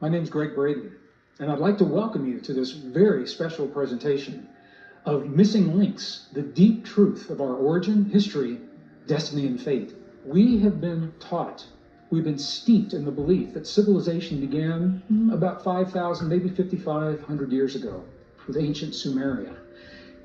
My name's Greg Braden, and I'd like to welcome you to this very special presentation of Missing Links, the deep truth of our origin, history, destiny, and fate. We have been taught, we've been steeped in the belief that civilization began about 5,000, maybe 5,500 years ago with ancient Sumeria.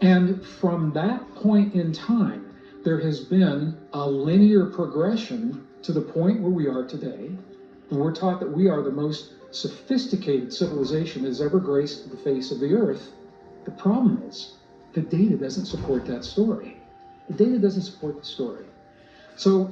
And from that point in time, there has been a linear progression to the point where we are today. And we're taught that we are the most sophisticated civilization that has ever graced the face of the earth. The problem is, the data doesn't support that story. The data doesn't support the story. So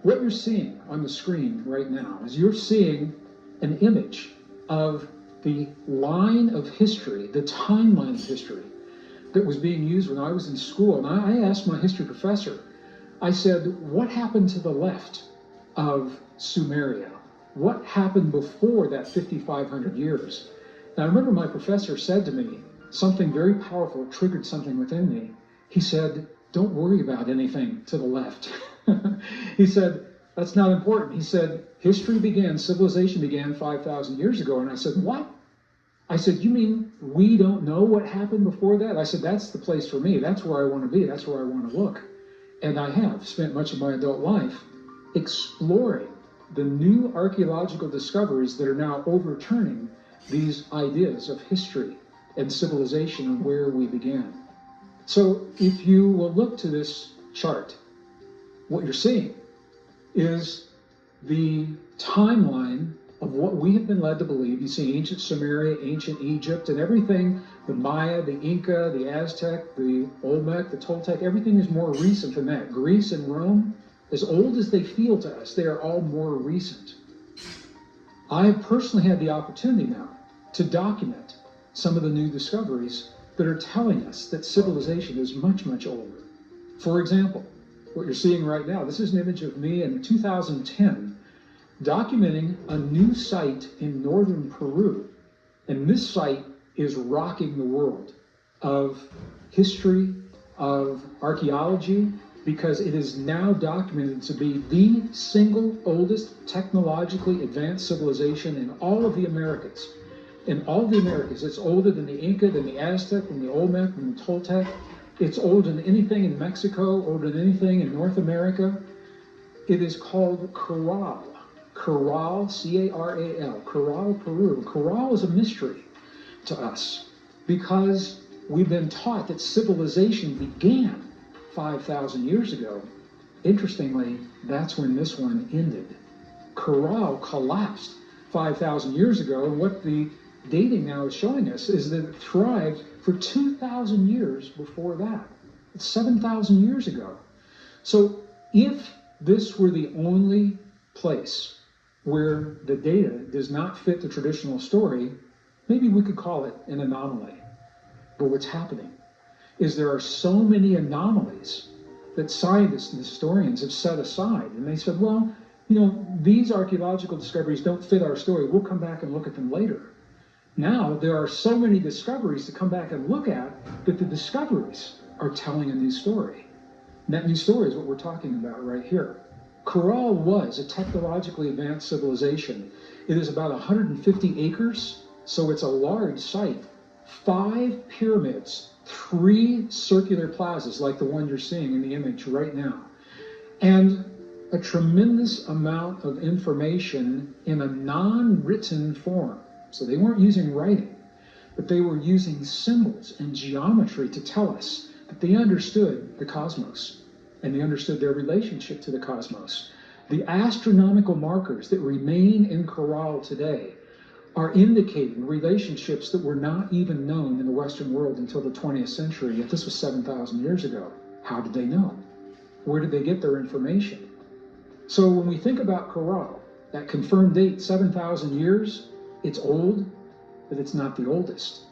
what you're seeing on the screen right now is you're seeing an image of the line of history, the timeline of history that was being used when I was in school. And I asked my history professor, I said, what happened to the left of Sumeria? What happened before that 5,500 years? Now, I remember my professor said to me something very powerful, triggered something within me. He said, don't worry about anything to the left. He said, that's not important. He said, history began, civilization began 5,000 years ago. And I said, what? I said, you mean we don't know what happened before that? I said, that's the place for me. That's where I want to be. That's where I want to look. And I have spent much of my adult life exploring the new archaeological discoveries that are now overturning these ideas of history and civilization and where we began. So if you will look to this chart, what you're seeing is the timeline of what we have been led to believe. You see ancient Sumeria, ancient Egypt, and everything, the Maya, the Inca, the Aztec, the Olmec, the Toltec, everything is more recent than that. Greece and Rome, as old as they feel to us, they are all more recent. I have personally had the opportunity now to document some of the new discoveries that are telling us that civilization is much, much older. For example, what you're seeing right now, this is an image of me in 2010 documenting a new site in northern Peru. And this site is rocking the world of history, of archaeology, because it is now documented to be the single oldest technologically advanced civilization in all of the Americas. In all of the Americas, it's older than the Inca, than the Aztec, than the Olmec, than the Toltec. It's older than anything in Mexico, older than anything in North America. It is called Caral. Caral, C-A-R-A-L, Caral, Peru. Caral is a mystery to us because we've been taught that civilization began 5,000 years ago. Interestingly, that's when this one ended. Caral collapsed 5,000 years ago, and what the dating now is showing us is that it thrived for 2,000 years before that. It's 7,000 years ago. So if this were the only place where the data does not fit the traditional story, maybe we could call it an anomaly. But what's happening is there are so many anomalies that scientists and historians have set aside. And they said, well, these archaeological discoveries don't fit our story. We'll come back and look at them later. Now, there are so many discoveries to come back and look at that the discoveries are telling a new story. And that new story is what we're talking about right here. Caral was a technologically advanced civilization. It is about 150 acres, so it's a large site. 5 pyramids, 3 circular plazas like the one you're seeing in the image right now, and a tremendous amount of information in a non-written form. So they weren't using writing, but they were using symbols and geometry to tell us that they understood the cosmos and they understood their relationship to the cosmos. The astronomical markers that remain in Caral today are indicating relationships that were not even known in the Western world until the 20th century, yet this was 7,000 years ago. How did they know? Where did they get their information? So when we think about Caral, that confirmed date, 7,000 years, it's old, but it's not the oldest.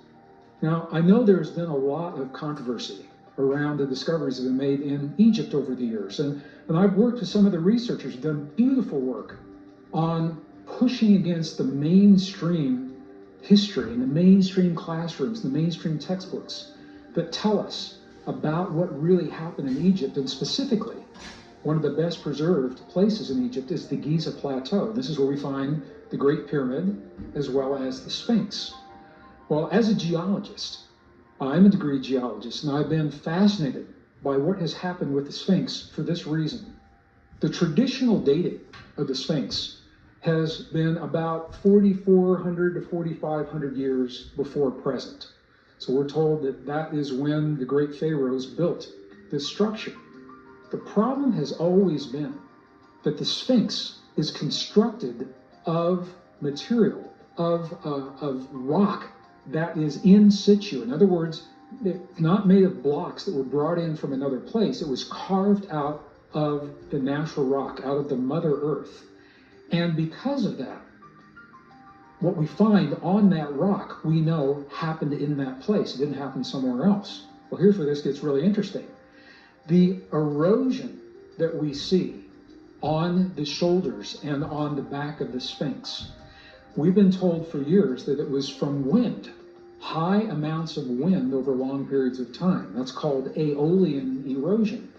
Now, I know there's been a lot of controversy around the discoveries that have been made in Egypt over the years, and I've worked with some of the researchers who've done beautiful work on pushing against the mainstream history and the mainstream classrooms, the mainstream textbooks that tell us about what really happened in Egypt. And specifically, one of the best preserved places in Egypt is the Giza Plateau. This is where we find the Great Pyramid, as well as the Sphinx. Well, as a geologist, I'm a degree geologist, and I've been fascinated by what has happened with the Sphinx for this reason. The traditional dating of the Sphinx has been about 4,400 to 4,500 years before present. So we're told that that is when the great pharaohs built this structure. The problem has always been that the Sphinx is constructed of material, of rock that is in situ. In other words, it's not made of blocks that were brought in from another place. It was carved out of the natural rock, out of the Mother Earth. And because of that, what we find on that rock, we know happened in that place. It didn't happen somewhere else. Well, here's where this gets really interesting. The erosion that we see on the shoulders and on the back of the Sphinx, we've been told for years that it was from wind, high amounts of wind over long periods of time. That's called aeolian erosion.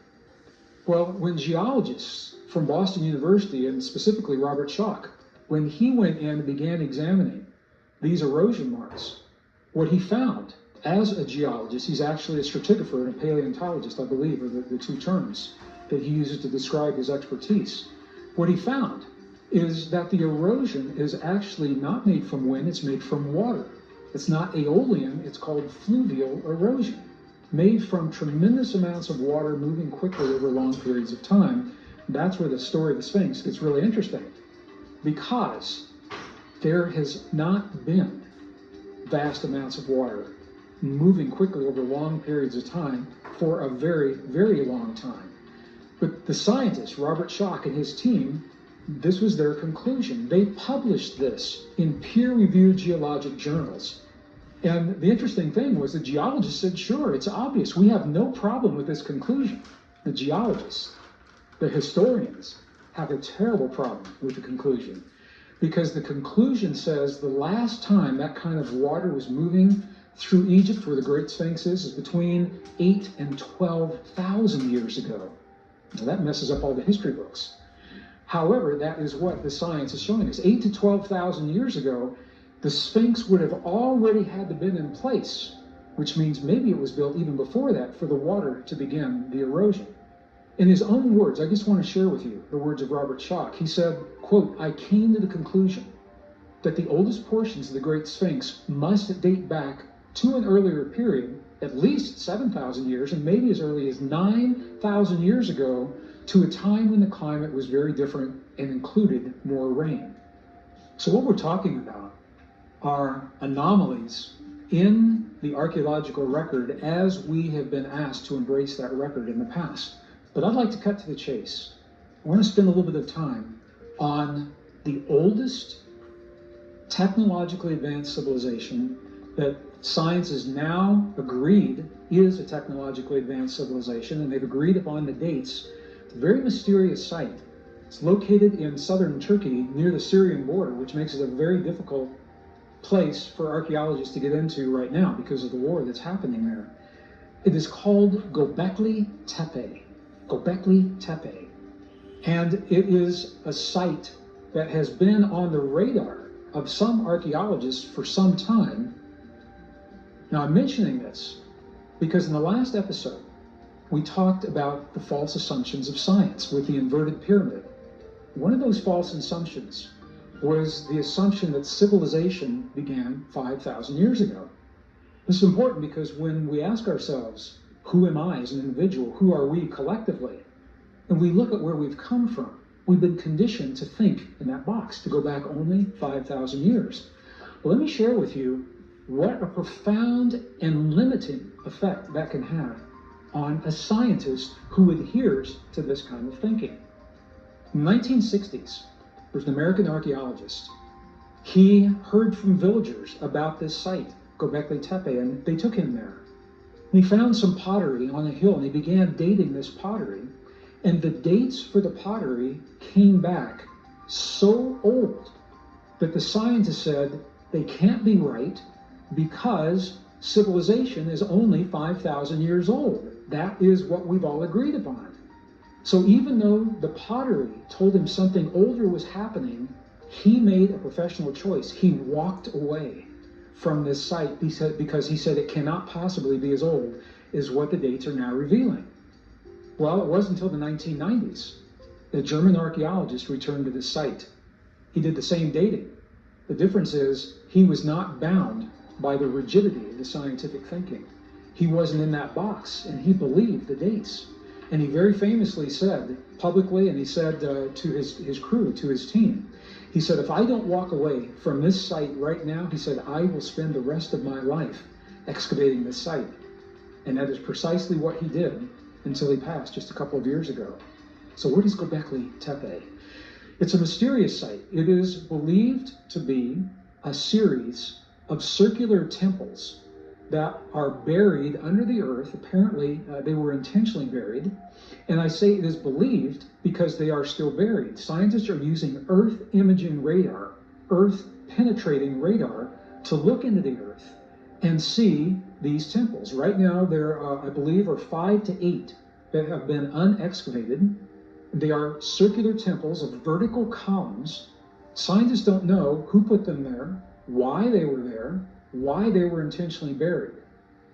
Well, when geologists from Boston University, and specifically Robert Schoch, when he went in and began examining these erosion marks, what he found as a geologist, he's actually a stratigrapher and a paleontologist, I believe, are the two terms that he uses to describe his expertise. What he found is that the erosion is actually not made from wind, it's made from water. It's not aeolian, it's called fluvial erosion, made from tremendous amounts of water moving quickly over long periods of time. That's where the story of the Sphinx gets really interesting, because there has not been vast amounts of water moving quickly over long periods of time for a very, very long time. But the scientist, Robert Schoch, and his team, this was their conclusion. They published this in peer-reviewed geologic journals. And the interesting thing was the geologists said, sure, it's obvious. We have no problem with this conclusion. The geologists, the historians, have a terrible problem with the conclusion, because the conclusion says the last time that kind of water was moving through Egypt, where the Great Sphinx is between 8 and 12,000 years ago. Now that messes up all the history books. However, that is what the science is showing us. 8 to 12,000 years ago, the Sphinx would have already had to been in place, which means maybe it was built even before that for the water to begin the erosion. In his own words, I just want to share with you the words of Robert Schoch. He said, quote, "I came to the conclusion that the oldest portions of the Great Sphinx must date back to an earlier period, at least 7,000 years, and maybe as early as 9,000 years ago, to a time when the climate was very different and included more rain." So what we're talking about are anomalies in the archaeological record as we have been asked to embrace that record in the past. But I'd like to cut to the chase. I want to spend a little bit of time on the oldest technologically advanced civilization that science has now agreed is a technologically advanced civilization, and they've agreed upon the dates. It's a very mysterious site. It's located in southern Turkey near the Syrian border, which makes it a very difficult place for archaeologists to get into right now because of the war that's happening there. It is called Göbekli Tepe. Göbekli Tepe. And it is a site that has been on the radar of some archaeologists for some time. Now, I'm mentioning this because in the last episode, we talked about the false assumptions of science with the inverted pyramid. One of those false assumptions was the assumption that civilization began 5,000 years ago. This is important because when we ask ourselves, who am I as an individual? Who are we collectively? And we look at where we've come from. We've been conditioned to think in that box, to go back only 5,000 years. Well, let me share with you what a profound and limiting effect that can have on a scientist who adheres to this kind of thinking. In the 1960s, there's an American archaeologist. He heard from villagers about this site, Göbekli Tepe, and they took him there. And he found some pottery on a hill, and he began dating this pottery. And the dates for the pottery came back so old that the scientists said they can't be right because civilization is only 5,000 years old. That is what we've all agreed upon. So even though the pottery told him something older was happening, He made a professional choice. He walked away from this site because he said it cannot possibly be as old as what the dates are now revealing. Well, it wasn't until the 1990s that a German archaeologist returned to this site. He did the same dating. The difference is he was not bound by the rigidity of the scientific thinking. He wasn't in that box, and he believed the dates. And he very famously said publicly, and he said to his crew, to his team, he said, if I don't walk away from this site right now, he said, I will spend the rest of my life excavating this site. And that is precisely what he did until he passed just a couple of years ago. So what is Göbekli Tepe? It's a mysterious site. It is believed to be a series of circular temples that are buried under the earth. Apparently, they were intentionally buried. And I say it is believed because they are still buried. Scientists are using Earth imaging radar, Earth penetrating radar, to look into the earth and see these temples. Right now, there, I believe, are 5 to 8 that have been unexcavated. They are circular temples of vertical columns. Scientists don't know who put them there, why they were there, why they were intentionally buried.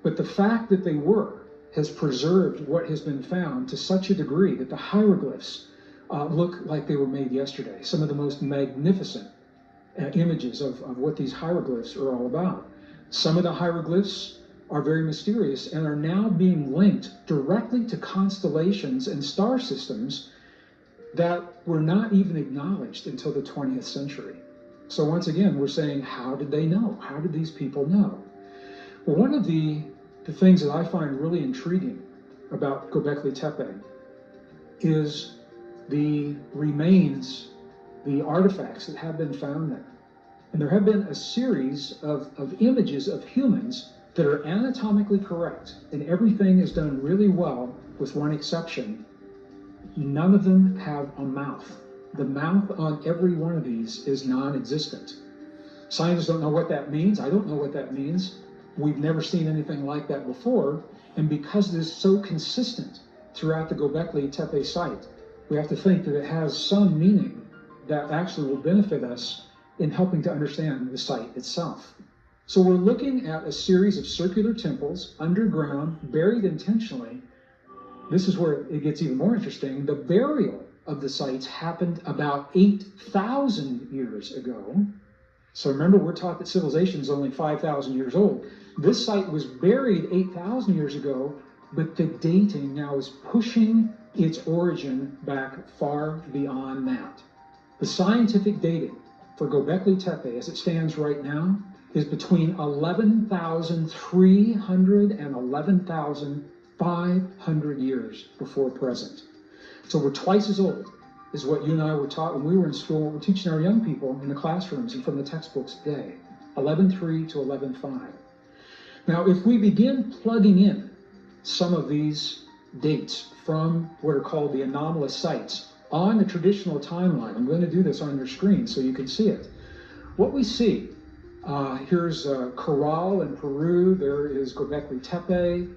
But the fact that they were has preserved what has been found to such a degree that the hieroglyphs look like they were made yesterday. Some of the most magnificent images of what these hieroglyphs are all about. Some of the hieroglyphs are very mysterious and are now being linked directly to constellations and star systems that were not even acknowledged until the 20th century. So once again, we're saying, how did they know? How did these people know? Well, one of the things that I find really intriguing about Göbekli Tepe is the remains, the artifacts that have been found there. And there have been a series of images of humans that are anatomically correct, and everything is done really well, with one exception. None of them have a mouth. The mouth on every one of these is non-existent. Scientists don't know what that means. I don't know what that means. We've never seen anything like that before. And because it is so consistent throughout the Göbekli Tepe site, we have to think that it has some meaning that actually will benefit us in helping to understand the site itself. So we're looking at a series of circular temples underground, buried intentionally. This is where it gets even more interesting. The burial of the sites happened about 8,000 years ago. So remember, we're taught that civilization is only 5,000 years old. This site was buried 8,000 years ago, but the dating now is pushing its origin back far beyond that. The scientific dating for Göbekli Tepe, as it stands right now, is between 11,300 and 11,500 years before present. So we're twice as old as what you and I were taught when we were in school, what we're teaching our young people in the classrooms and from the textbooks today, 11,300 to 11,500. Now, if we begin plugging in some of these dates from what are called the anomalous sites on the traditional timeline, I'm going to do this on your screen so you can see it. What we see, here's Caral in Peru, there is Göbekli Tepe,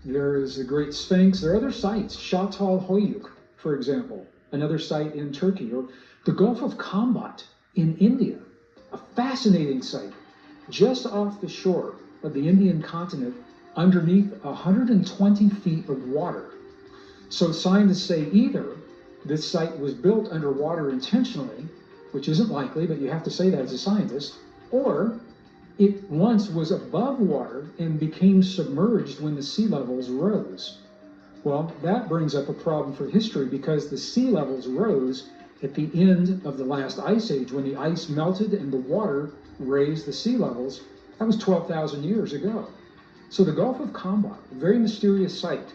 there is the Great Sphinx, there are other sites, Çatalhöyük, for example, another site in Turkey, or the Gulf of Kambat in India, a fascinating site just off the shore of the Indian continent underneath 120 feet of water. So scientists say either this site was built underwater intentionally, which isn't likely, but you have to say that as a scientist, or it once was above water and became submerged when the sea levels rose. Well, that brings up a problem for history because the sea levels rose at the end of the last ice age when the ice melted and the water raised the sea levels. That was 12,000 years ago. So the Gulf of Kambat, a very mysterious site.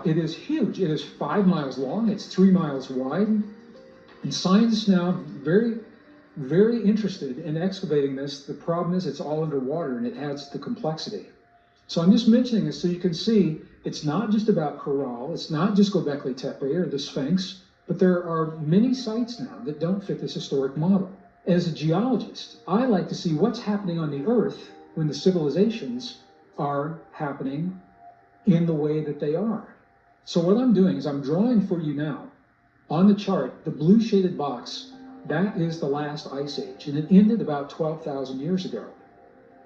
It is huge. It is 5 miles long. It's 3 miles wide. And scientists now very, very interested in excavating this. The problem is it's all underwater and it adds to the complexity. So I'm just mentioning this so you can see it's not just about Caral, it's not just Göbekli Tepe or the Sphinx, but there are many sites now that don't fit this historic model. As a geologist, I like to see what's happening on the Earth when the civilizations are happening in the way that they are. So what I'm doing is I'm drawing for you now on the chart, the blue shaded box that is the last ice age, and it ended about 12,000 years ago.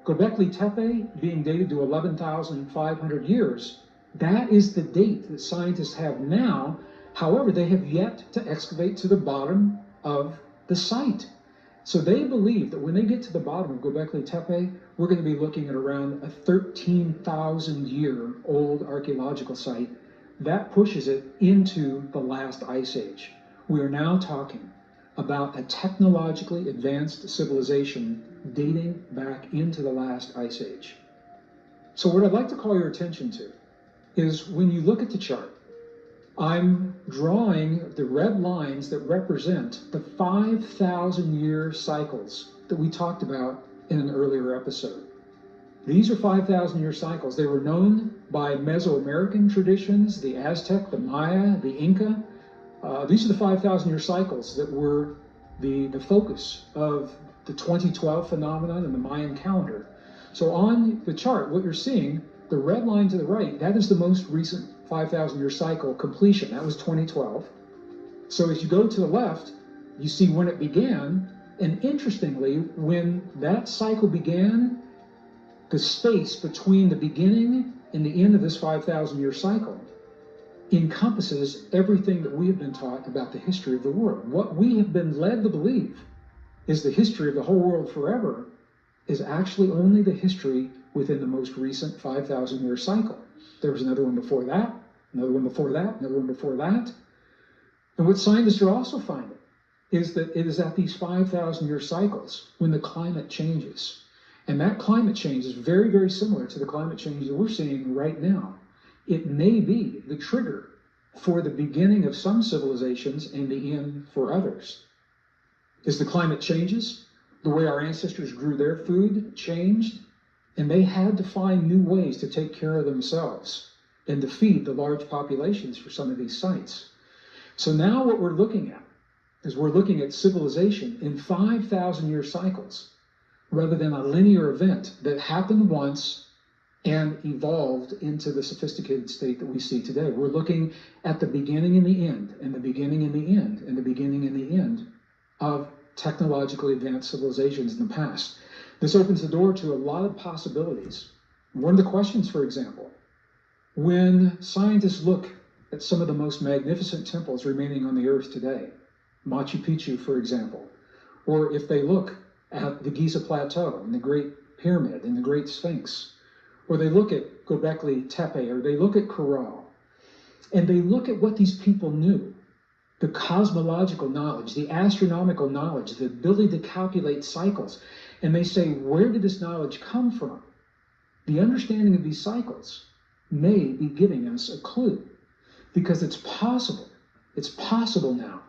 Göbekli Tepe being dated to 11,500 years, that is the date that scientists have now. However, they have yet to excavate to the bottom of the site. So they believe that when they get to the bottom of Göbekli Tepe, we're going to be looking at around a 13,000-year-old archaeological site. That pushes it into the last ice age. We are now talking about a technologically advanced civilization dating back into the last ice age. So what I'd like to call your attention to is when you look at the chart, I'm drawing the red lines that represent the 5,000-year cycles that we talked about in an earlier episode. These are 5,000-year cycles. They were known by Mesoamerican traditions, the Aztec, the Maya, the Inca. These are the 5,000-year cycles that were the focus of the 2012 phenomenon and the Mayan calendar. So on the chart, what you're seeing, the red line to the right, that is the most recent 5,000-year cycle completion. That was 2012. So as you go to the left, you see when it began, and interestingly, when that cycle began, the space between the beginning and the end of this 5,000-year cycle encompasses everything that we have been taught about the history of the world. What we have been led to believe is the history of the whole world forever is actually only the history within the most recent 5,000-year cycle. There was another one before that, another one before that, another one before that. And what scientists are also finding is that it is at these 5,000-year cycles when the climate changes. And that climate change is very, very similar to the climate change that we're seeing right now. It may be the trigger for the beginning of some civilizations and the end for others. As the climate changes, the way our ancestors grew their food changed, and they had to find new ways to take care of themselves and to feed the large populations for some of these sites. So now what we're looking at is we're looking at civilization in 5,000-year cycles, rather than a linear event that happened once and evolved into the sophisticated state that we see today. We're looking at the beginning and the end, and the beginning and the end, and the beginning and the end of technologically advanced civilizations in the past. This opens the door to a lot of possibilities. One of the questions, for example, when scientists look at some of the most magnificent temples remaining on the earth today, Machu Picchu, for example, or if they look at the Giza Plateau and the Great Pyramid and the Great Sphinx, or they look at Göbekli Tepe, or they look at Corral, and they look at what these people knew, the cosmological knowledge, the astronomical knowledge, the ability to calculate cycles, and they say, where did this knowledge come from? The understanding of these cycles may be giving us a clue, because it's possible now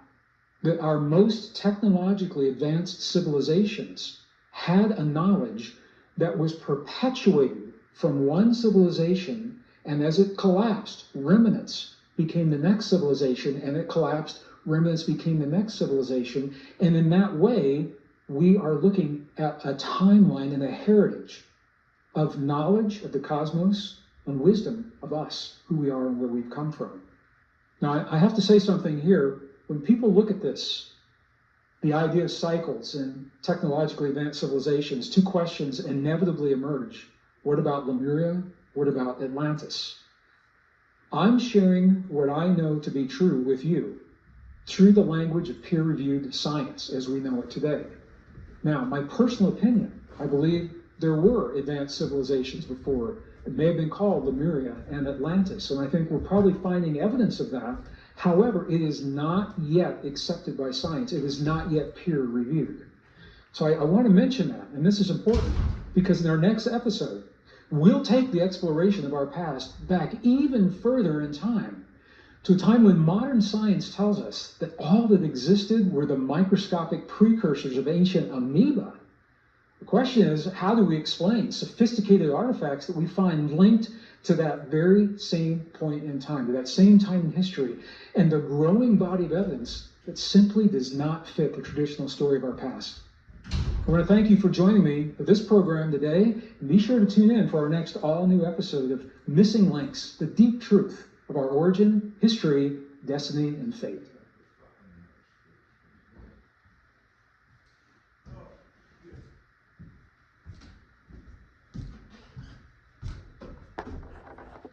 that our most technologically advanced civilizations had a knowledge that was perpetuated from one civilization, and as it collapsed, remnants became the next civilization, and it collapsed, remnants became the next civilization, and in that way, we are looking at a timeline and a heritage of knowledge of the cosmos and wisdom of us, who we are and where we've come from. Now, I have to say something here. When people look at this, the idea of cycles and technologically advanced civilizations, two questions inevitably emerge. What about Lemuria? What about Atlantis? I'm sharing what I know to be true with you through the language of peer-reviewed science as we know it today. Now, my personal opinion, I believe there were advanced civilizations before. It may have been called Lemuria and Atlantis, and I think we're probably finding evidence of that. However, it is not yet accepted by science. It is not yet peer-reviewed. So I want to mention that, and this is important, because in our next episode, we'll take the exploration of our past back even further in time, to a time when modern science tells us that all that existed were the microscopic precursors of ancient amoeba. The question is, how do we explain sophisticated artifacts that we find linked to that very same point in time, to that same time in history, and the growing body of evidence that simply does not fit the traditional story of our past? I want to thank you for joining me for this program today, and be sure to tune in for our next all-new episode of Missing Links, the deep truth of our origin, history, destiny, and fate.